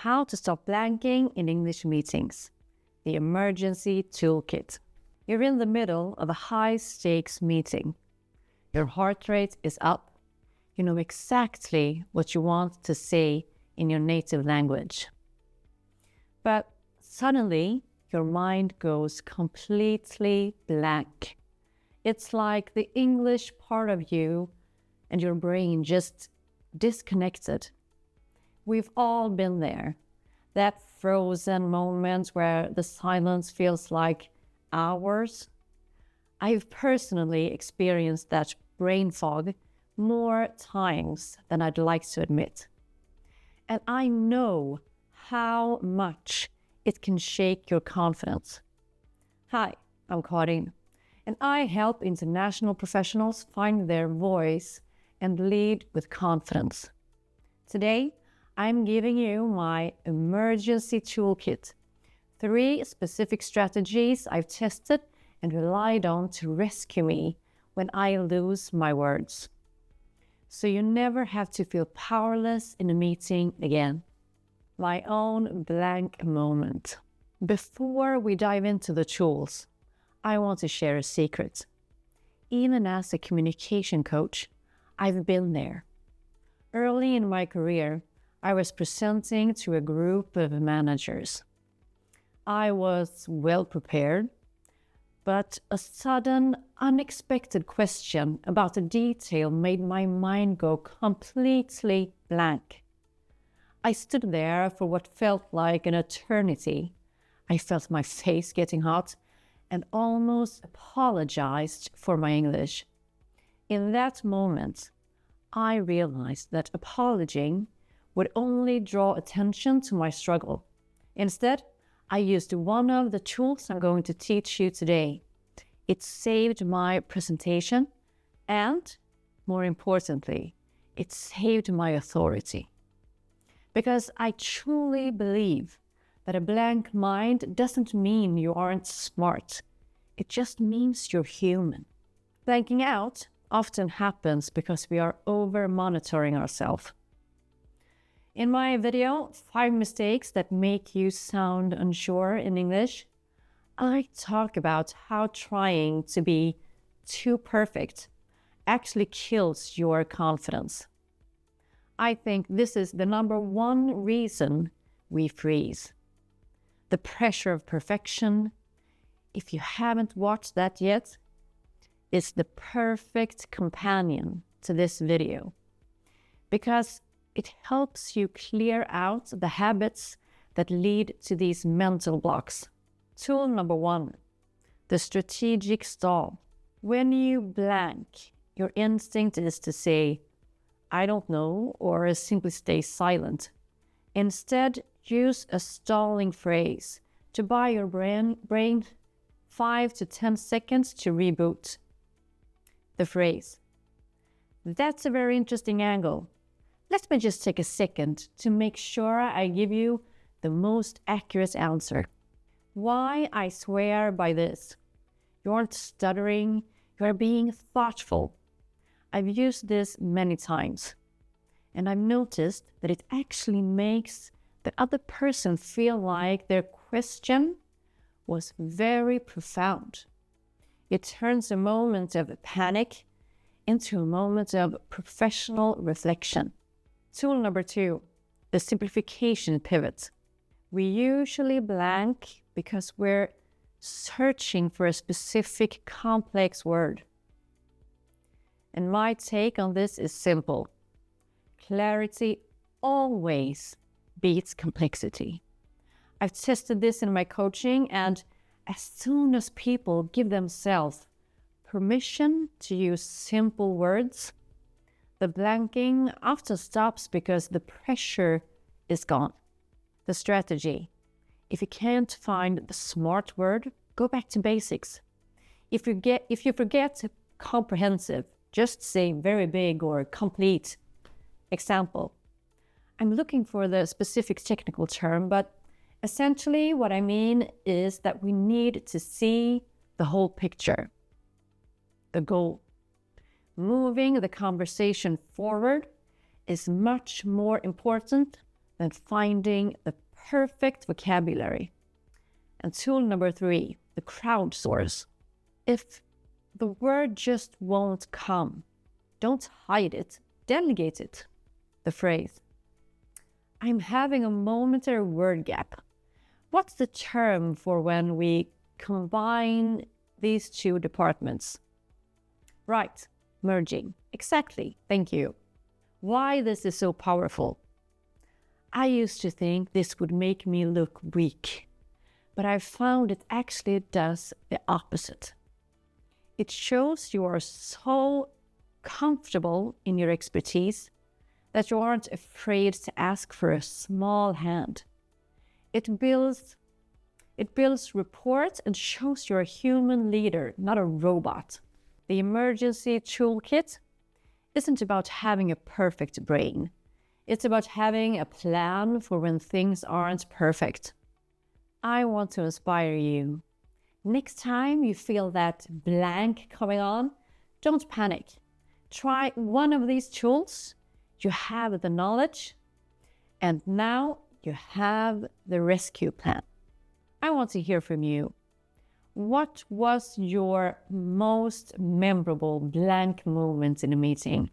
How to stop blanking in English meetings. The Emergency Toolkit. You're in the middle of a high-stakes meeting. Your heart rate is up. You know exactly what you want to say in your native language. But suddenly, your mind goes completely blank. It's like the English part of you and your brain just disconnected. We've all been there. That frozen moment where the silence feels like hours. I've personally experienced that brain fog more times than I'd like to admit. And I know how much it can shake your confidence. Hi, I'm Karin, and I help international professionals find their voice and lead with confidence. Today, I'm giving you my Emergency Toolkit, 3 specific strategies I've tested and relied on to rescue me when I lose my words. So you never have to feel powerless in a meeting again. My own blank moment. Before we dive into the tools, I want to share a secret. Even as a communication coach, I've been there. Early in my career, I was presenting to a group of managers. I was well prepared, but a sudden, unexpected question about a detail made my mind go completely blank. I stood there for what felt like an eternity. I felt my face getting hot and almost apologized for my English. In that moment, I realized that apologizing would only draw attention to my struggle. Instead, I used one of the tools I'm going to teach you today. It saved my presentation and, more importantly, it saved my authority. Because I truly believe that a blank mind doesn't mean you aren't smart. It just means you're human. Blanking out often happens because we are over-monitoring ourselves. In my video, 5 mistakes that make you sound unsure in English, I talk about how trying to be too perfect actually kills your confidence. I think this is the number 1 reason we freeze. The pressure of perfection, if you haven't watched that yet, is the perfect companion to this video because it helps you clear out the habits that lead to these mental blocks. Tool number 1, the strategic stall. When you blank, your instinct is to say, I don't know, or simply stay silent. Instead, use a stalling phrase to buy your brain 5 to 10 seconds to reboot. The phrase, that's a very interesting angle. Let me just take a second to make sure I give you the most accurate answer. Why I swear by this? You aren't stuttering, you are being thoughtful. I've used this many times, and I've noticed that it actually makes the other person feel like their question was very profound. It turns a moment of panic into a moment of professional reflection. Tool number 2, the Simplification Pivot. We usually blank because we're searching for a specific complex word. And my take on this is simple. Clarity always beats complexity. I've tested this in my coaching, and as soon as people give themselves permission to use simple words, the blanking often stops because the pressure is gone. The strategy. If you can't find the smart word, go back to basics. If you forget comprehensive, just say very big or complete. Example. I'm looking for the specific technical term, but essentially what I mean is that we need to see the whole picture. The goal. Moving the conversation forward is much more important than finding the perfect vocabulary. And tool number 3, the crowdsource. If the word just won't come, don't hide it, delegate it. The phrase, I'm having a momentary word gap. What's the term for when we combine these two departments? Right, merging. Exactly, thank you. Why this is so powerful? I used to think this would make me look weak, but I've found it actually does the opposite. It shows you are so comfortable in your expertise that you aren't afraid to ask for a small hand. It builds rapport and shows you're a human leader, not a robot. The Emergency Toolkit isn't about having a perfect brain. It's about having a plan for when things aren't perfect. I want to inspire you. Next time you feel that blank coming on, don't panic. Try one of these tools. You have the knowledge, and now you have the rescue plan. I want to hear from you. What was your most memorable blank moment in a meeting?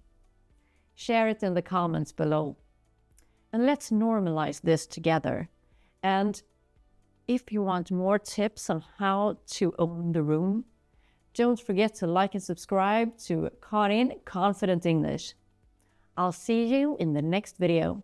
Share it in the comments below. And let's normalize this together. And if you want more tips on how to own the room, don't forget to like and subscribe to Karin Confident English. I'll see you in the next video.